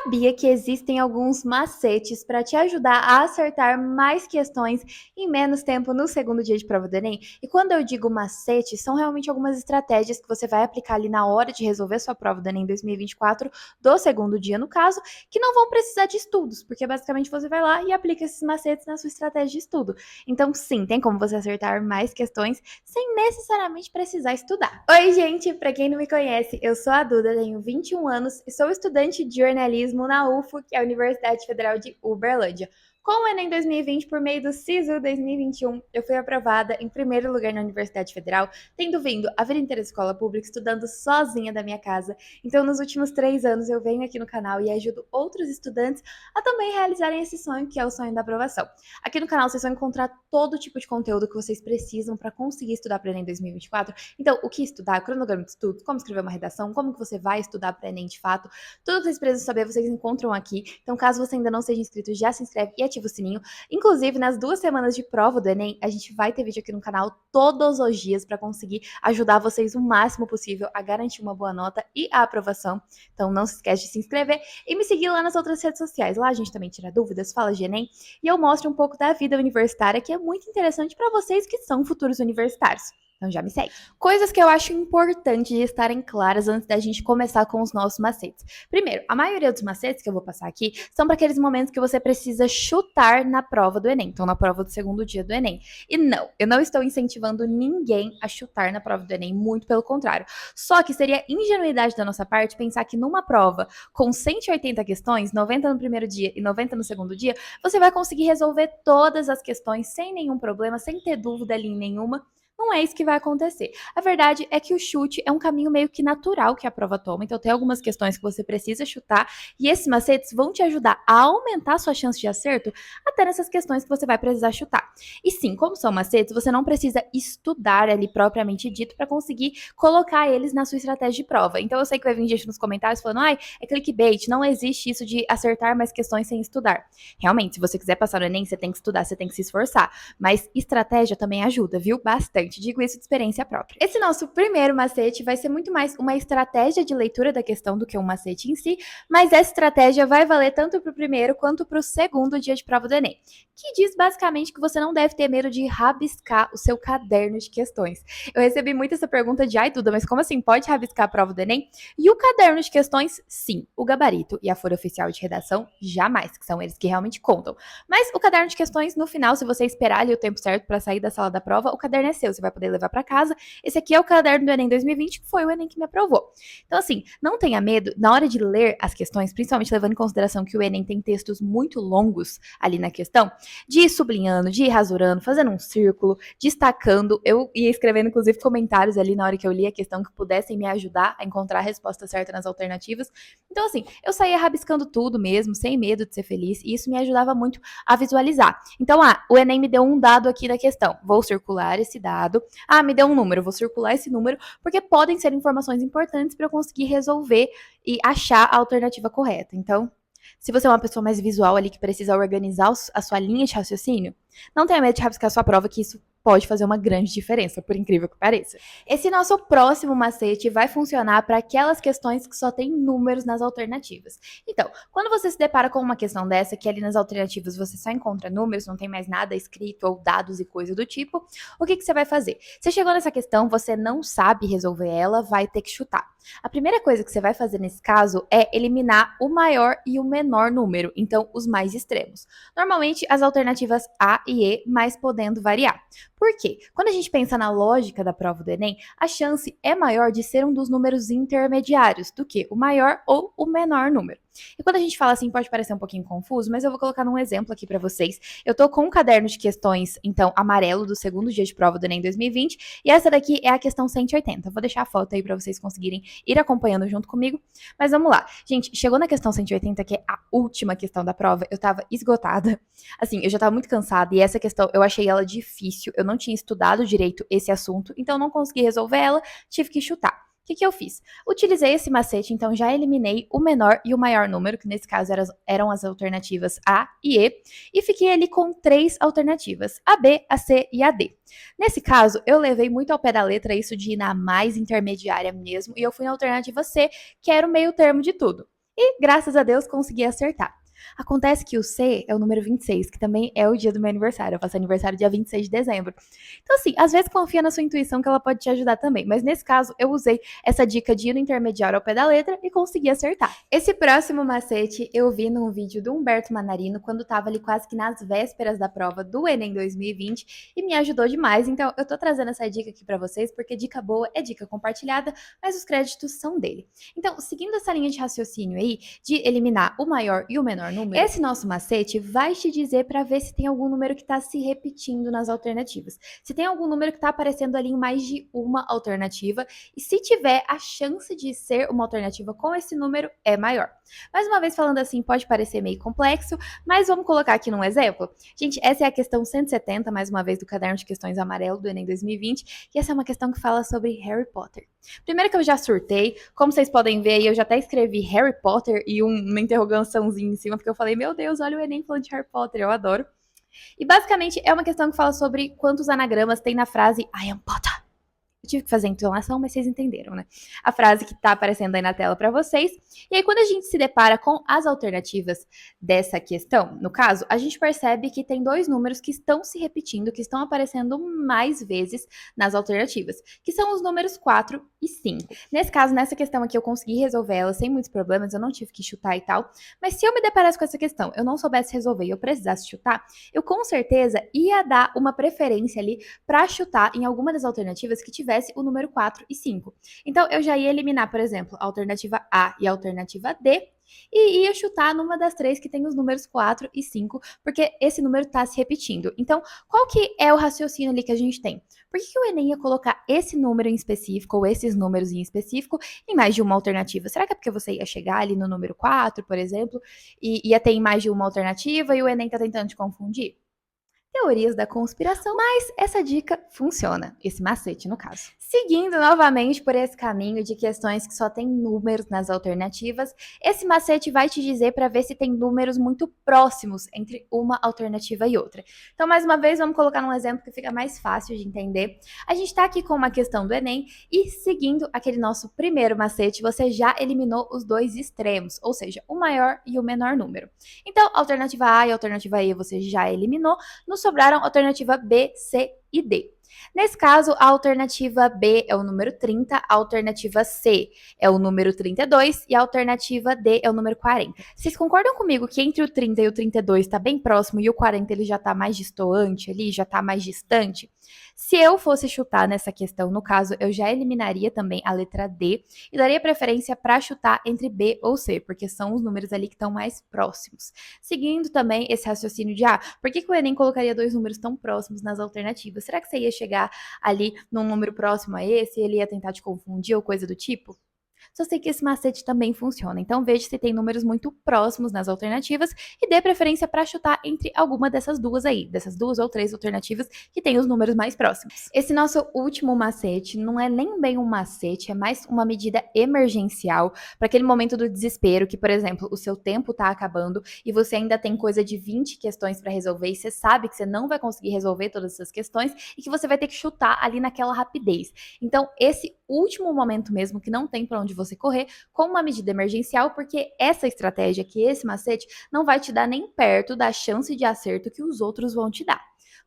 Sabia que existem alguns macetes para te ajudar a acertar mais questões em menos tempo no segundo dia de prova do Enem? E quando eu digo macete, são realmente algumas estratégias que você vai aplicar ali na hora de resolver sua prova do Enem 2024, do segundo dia no caso, que não vão precisar de estudos, porque basicamente você vai lá e aplica esses macetes na sua estratégia de estudo. Então sim, tem como você acertar mais questões sem necessariamente precisar estudar. Oi gente, para quem não me conhece, eu sou a Duda, tenho 21 anos e sou estudante de jornalismo na UFO, que é a Universidade Federal de Uberlândia. Com o Enem 2020, por meio do SISU 2021, eu fui aprovada em primeiro lugar na Universidade Federal, tendo vindo a vida inteira de escola pública, estudando sozinha da minha casa. Então, nos últimos 3 anos, eu venho aqui no canal e ajudo outros estudantes a também realizarem esse sonho, que é o sonho da aprovação. Aqui no canal, vocês vão encontrar todo tipo de conteúdo que vocês precisam para conseguir estudar para o Enem 2024. Então, o que estudar, cronograma de estudos, como escrever uma redação, como que você vai estudar para o Enem de fato, tudo que vocês precisam saber, vocês encontram aqui. Então, caso você ainda não seja inscrito, já se inscreve e ativa o sininho. Inclusive, nas 2 semanas de prova do Enem, a gente vai ter vídeo aqui no canal todos os dias para conseguir ajudar vocês o máximo possível a garantir uma boa nota e a aprovação. Então, não se esquece de se inscrever e me seguir lá nas outras redes sociais. Lá a gente também tira dúvidas, fala de Enem e eu mostro um pouco da vida universitária, que é muito interessante para vocês que são futuros universitários. Então já me segue. Coisas que eu acho importante de estarem claras antes da gente começar com os nossos macetes. Primeiro, a maioria dos macetes que eu vou passar aqui são para aqueles momentos que você precisa chutar na prova do Enem, então na prova do segundo dia do Enem. E não, eu não estou incentivando ninguém a chutar na prova do Enem, muito pelo contrário. Só que seria ingenuidade da nossa parte pensar que numa prova com 180 questões, 90 no primeiro dia e 90 no segundo dia, você vai conseguir resolver todas as questões sem nenhum problema, sem ter dúvida ali em nenhuma. Não é isso que vai acontecer. A verdade é que o chute é um caminho meio que natural que a prova toma. Então, tem algumas questões que você precisa chutar e esses macetes vão te ajudar a aumentar a sua chance de acerto até nessas questões que você vai precisar chutar. E sim, como são macetes, você não precisa estudar ali propriamente dito para conseguir colocar eles na sua estratégia de prova. Então, eu sei que vai vir gente nos comentários falando, ai, é clickbait, não existe isso de acertar mais questões sem estudar. Realmente, se você quiser passar no Enem, você tem que estudar, você tem que se esforçar. Mas estratégia também ajuda, viu? Bastante. Digo isso de experiência própria. Esse nosso primeiro macete vai ser muito mais uma estratégia de leitura da questão do que um macete em si, mas essa estratégia vai valer tanto para o primeiro quanto para o segundo dia de prova do Enem, que diz basicamente que você não deve ter medo de rabiscar o seu caderno de questões. Eu recebi muito essa pergunta de, ai Duda, mas como assim, pode rabiscar a prova do Enem? E o caderno de questões, sim. O gabarito e a folha oficial de redação, jamais, que são eles que realmente contam. Mas o caderno de questões, no final, se você esperar ali o tempo certo para sair da sala da prova, o caderno é seu, você vai poder levar para casa. Esse aqui é o caderno do Enem 2020, que foi o Enem que me aprovou. Então, assim, não tenha medo, na hora de ler as questões, principalmente levando em consideração que o Enem tem textos muito longos ali na questão, de ir sublinhando, de ir rasurando, fazendo um círculo, destacando. Eu ia escrevendo, inclusive, comentários ali na hora que eu li a questão que pudessem me ajudar a encontrar a resposta certa nas alternativas. Então, assim, eu saía rabiscando tudo mesmo, sem medo de ser feliz, e isso me ajudava muito a visualizar. Então, o Enem me deu um dado aqui da questão. Vou circular esse dado. Me deu um número, vou circular esse número, porque podem ser informações importantes para eu conseguir resolver e achar a alternativa correta. Então, se você é uma pessoa mais visual ali que precisa organizar a sua linha de raciocínio, não tenha medo de rabiscar a sua prova, que isso pode fazer uma grande diferença, por incrível que pareça. Esse nosso próximo macete vai funcionar para aquelas questões que só tem números nas alternativas. Então, quando você se depara com uma questão dessa, que ali nas alternativas você só encontra números, não tem mais nada escrito ou dados e coisa do tipo, o que você vai fazer? Você chegou nessa questão, você não sabe resolver ela, vai ter que chutar. A primeira coisa que você vai fazer nesse caso é eliminar o maior e o menor número, então os mais extremos. Normalmente as alternativas A e E, mas podendo variar. Por quê? Quando a gente pensa na lógica da prova do Enem, a chance é maior de ser um dos números intermediários do que o maior ou o menor número. E quando a gente fala assim, pode parecer um pouquinho confuso, mas eu vou colocar um exemplo aqui para vocês. Eu tô com um caderno de questões, então, amarelo do segundo dia de prova do Enem 2020, e essa daqui é a questão 180. Eu vou deixar a foto aí para vocês conseguirem ir acompanhando junto comigo, mas vamos lá. Gente, chegou na questão 180, que é a última questão da prova, eu tava esgotada. Assim, eu já tava muito cansada, e essa questão, eu achei ela difícil, eu não tinha estudado direito esse assunto, então não consegui resolver ela, tive que chutar. O que eu fiz? Utilizei esse macete, então já eliminei o menor e o maior número, que nesse caso eram as alternativas A e E fiquei ali com 3 alternativas, a B, a C e a D. Nesse caso, eu levei muito ao pé da letra isso de ir na mais intermediária mesmo, e eu fui na alternativa C, que era o meio termo de tudo. E, graças a Deus, consegui acertar. Acontece que o C é o número 26, que também é o dia do meu aniversário. Eu faço aniversário dia 26 de dezembro. Então, assim, às vezes confia na sua intuição que ela pode te ajudar também. Mas nesse caso, eu usei essa dica de ir no intermediário ao pé da letra e consegui acertar. Esse próximo macete eu vi num vídeo do Humberto Manarino, quando estava ali quase que nas vésperas da prova do Enem 2020 e me ajudou demais. Então, eu tô trazendo essa dica aqui pra vocês, porque dica boa é dica compartilhada, mas os créditos são dele. Então, seguindo essa linha de raciocínio aí, de eliminar o maior e o menor número, esse nosso macete vai te dizer para ver se tem algum número que está se repetindo nas alternativas. Se tem algum número que está aparecendo ali em mais de uma alternativa, e se tiver, a chance de ser uma alternativa com esse número é maior. Mais uma vez falando assim, pode parecer meio complexo, mas vamos colocar aqui num exemplo. Gente, essa é a questão 170, mais uma vez, do caderno de questões amarelo do Enem 2020, e essa é uma questão que fala sobre Harry Potter. Primeiro que eu já surtei, como vocês podem ver aí, eu já até escrevi Harry Potter e uma interrogaçãozinha em cima, porque eu falei, meu Deus, olha o Enem falando de Harry Potter, eu adoro. E basicamente é uma questão que fala sobre quantos anagramas tem na frase I am Potter. Eu tive que fazer a entonação, mas vocês entenderam, né? A frase que tá aparecendo aí na tela para vocês. E aí, quando a gente se depara com as alternativas dessa questão, no caso, a gente percebe que tem dois números que estão se repetindo, que estão aparecendo mais vezes nas alternativas, que são os números 4 e 5. Nesse caso, nessa questão aqui, eu consegui resolver ela sem muitos problemas, eu não tive que chutar e tal. Mas se eu me deparasse com essa questão, eu não soubesse resolver e eu precisasse chutar, eu com certeza ia dar uma preferência ali para chutar em alguma das alternativas que tivesse o número 4 e 5. Então, eu já ia eliminar, por exemplo, a alternativa A e a alternativa D, e ia chutar numa das três que tem os números 4 e 5, porque esse número está se repetindo. Então, qual que é o raciocínio ali que a gente tem? Por que o Enem ia colocar esse número em específico, ou esses números em específico, em mais de uma alternativa? Será que é porque você ia chegar ali no número 4, por exemplo, e ia ter em mais de uma alternativa, e o Enem está tentando te confundir? Teorias da conspiração, mas essa dica funciona, esse macete no caso. Seguindo novamente por esse caminho de questões que só tem números nas alternativas, esse macete vai te dizer para ver se tem números muito próximos entre uma alternativa e outra. Então, mais uma vez, vamos colocar um exemplo que fica mais fácil de entender. A gente está aqui com uma questão do Enem e, seguindo aquele nosso primeiro macete, você já eliminou os dois extremos, ou seja, o maior e o menor número. Então, alternativa A e alternativa E você já eliminou, nos sobraram a alternativa B, C e D. Nesse caso, a alternativa B é o número 30, a alternativa C é o número 32 e a alternativa D é o número 40. Vocês concordam comigo que entre o 30 e o 32 está bem próximo e o 40 ele já está mais distoante ali, já está mais distante? Se eu fosse chutar nessa questão, no caso, eu já eliminaria também a letra D e daria preferência para chutar entre B ou C, porque são os números ali que estão mais próximos. Seguindo também esse raciocínio de, por que o Enem colocaria dois números tão próximos nas alternativas? Será que você ia chegar ali num número próximo a esse e ele ia tentar te confundir ou coisa do tipo? Só sei que esse macete também funciona, então veja se tem números muito próximos nas alternativas e dê preferência para chutar entre alguma dessas duas aí, dessas duas ou três alternativas que tem os números mais próximos. Esse nosso último macete não é nem bem um macete, é mais uma medida emergencial para aquele momento do desespero que, por exemplo, o seu tempo está acabando e você ainda tem coisa de 20 questões para resolver e você sabe que você não vai conseguir resolver todas essas questões e que você vai ter que chutar ali naquela rapidez. Então, esse último momento mesmo que não tem para onde você correr, com uma medida emergencial, porque essa estratégia aqui, esse macete, não vai te dar nem perto da chance de acerto que os outros vão te dar.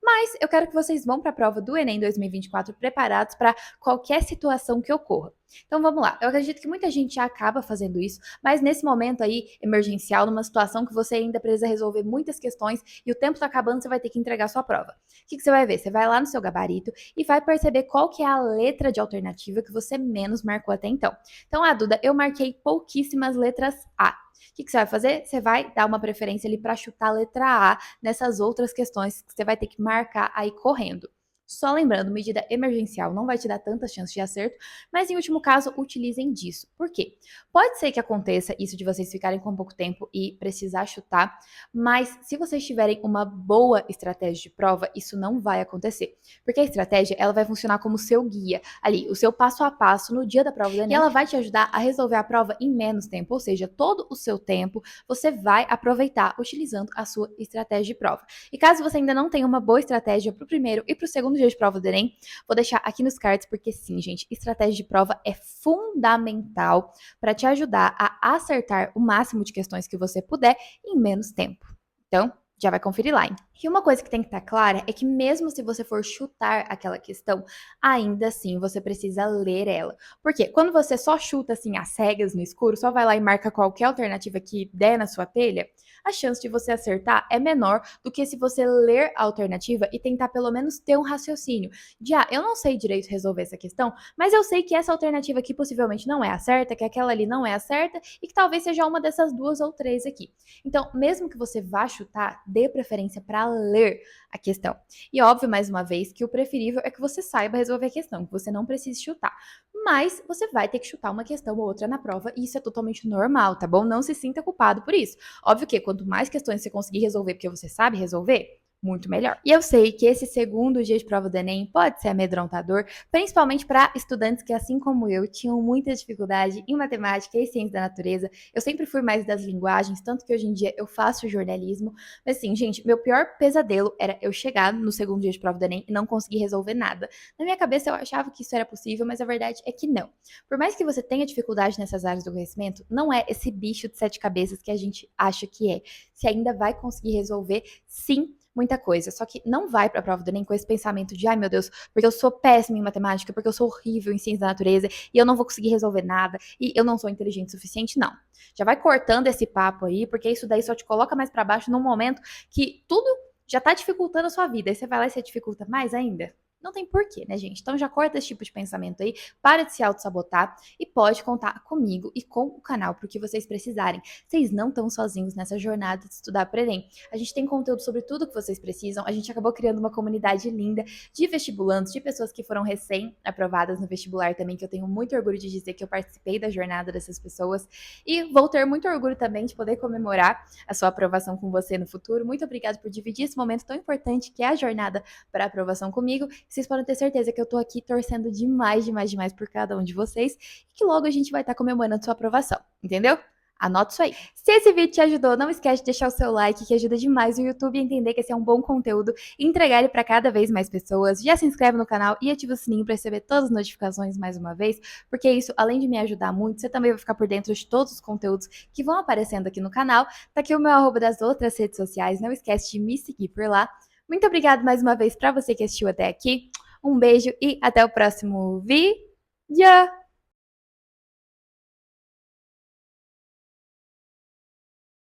Mas eu quero que vocês vão para a prova do Enem 2024 preparados para qualquer situação que ocorra. Então vamos lá, eu acredito que muita gente já acaba fazendo isso, mas nesse momento aí, emergencial, numa situação que você ainda precisa resolver muitas questões e o tempo está acabando, você vai ter que entregar sua prova. O que você vai ver? Você vai lá no seu gabarito e vai perceber qual que é a letra de alternativa que você menos marcou até então. Então, Duda, eu marquei pouquíssimas letras A. O que você vai fazer? Você vai dar uma preferência ali para chutar a letra A nessas outras questões que você vai ter que marcar aí correndo. Só lembrando, medida emergencial não vai te dar tanta chance de acerto, mas em último caso, utilizem disso. Por quê? Pode ser que aconteça isso de vocês ficarem com pouco tempo e precisar chutar, mas se vocês tiverem uma boa estratégia de prova, isso não vai acontecer. Porque a estratégia, ela vai funcionar como seu guia, ali, o seu passo a passo no dia da prova do Enem, e ela vai te ajudar a resolver a prova em menos tempo, ou seja, todo o seu tempo você vai aproveitar utilizando a sua estratégia de prova. E caso você ainda não tenha uma boa estratégia para o primeiro e para o segundo segundo dia de prova do Enem, vou deixar aqui nos cards, porque sim, gente, estratégia de prova é fundamental para te ajudar a acertar o máximo de questões que você puder em menos tempo. Então, já vai conferir lá, hein? E uma coisa que tem que estar clara é que mesmo se você for chutar aquela questão, ainda assim você precisa ler ela. Porque quando você só chuta assim às cegas no escuro, só vai lá e marca qualquer alternativa que der na sua telha, a chance de você acertar é menor do que se você ler a alternativa e tentar pelo menos ter um raciocínio de, eu não sei direito resolver essa questão, mas eu sei que essa alternativa aqui possivelmente não é a certa, que aquela ali não é a certa e que talvez seja uma dessas duas ou três aqui. Então, mesmo que você vá chutar, dê preferência para ler a questão. E óbvio, mais uma vez, que o preferível é que você saiba resolver a questão, que você não precise chutar. Mas você vai ter que chutar uma questão ou outra na prova e isso é totalmente normal, tá bom? Não se sinta culpado por isso. Óbvio que quanto mais questões você conseguir resolver porque você sabe resolver, muito melhor. E eu sei que esse segundo dia de prova do Enem pode ser amedrontador, principalmente para estudantes que, assim como eu, tinham muita dificuldade em matemática e ciência da natureza. Eu sempre fui mais das linguagens, tanto que hoje em dia eu faço jornalismo. Mas assim, gente, meu pior pesadelo era eu chegar no segundo dia de prova do Enem e não conseguir resolver nada. Na minha cabeça eu achava que isso era possível, mas a verdade é que não. Por mais que você tenha dificuldade nessas áreas do conhecimento, não é esse bicho de sete cabeças que a gente acha que é. Você ainda vai conseguir resolver, sim, muita coisa. Só que não vai para a prova do Enem com esse pensamento de, ai meu Deus, porque eu sou péssima em matemática, porque eu sou horrível em ciência da natureza e eu não vou conseguir resolver nada e eu não sou inteligente o suficiente. Não. Já vai cortando esse papo aí, porque isso daí só te coloca mais para baixo num momento que tudo já tá dificultando a sua vida. Aí você vai lá e você dificulta mais ainda. Não tem porquê, né, gente? Então já corta esse tipo de pensamento aí, para de se auto-sabotar e pode contar comigo e com o canal pro que vocês precisarem. Vocês não estão sozinhos nessa jornada de estudar para Enem. A gente tem conteúdo sobre tudo que vocês precisam. A gente acabou criando uma comunidade linda de vestibulantes, de pessoas que foram recém-aprovadas no vestibular também, que eu tenho muito orgulho de dizer que eu participei da jornada dessas pessoas. E vou ter muito orgulho também de poder comemorar a sua aprovação com você no futuro. Muito obrigada por dividir esse momento tão importante que é a jornada para a aprovação comigo. Vocês podem ter certeza que eu tô aqui torcendo demais, demais, demais por cada um de vocês e que logo a gente vai estar comemorando sua aprovação, entendeu? Anota isso aí. Se esse vídeo te ajudou, não esquece de deixar o seu like, que ajuda demais o YouTube a entender que esse é um bom conteúdo e entregar ele para cada vez mais pessoas. Já se inscreve no canal e ativa o sininho para receber todas as notificações mais uma vez, porque isso, além de me ajudar muito, você também vai ficar por dentro de todos os conteúdos que vão aparecendo aqui no canal. Tá aqui o meu arroba das outras redes sociais, não esquece de me seguir por lá. Muito obrigada mais uma vez para você que assistiu até aqui. Um beijo e até o próximo vídeo.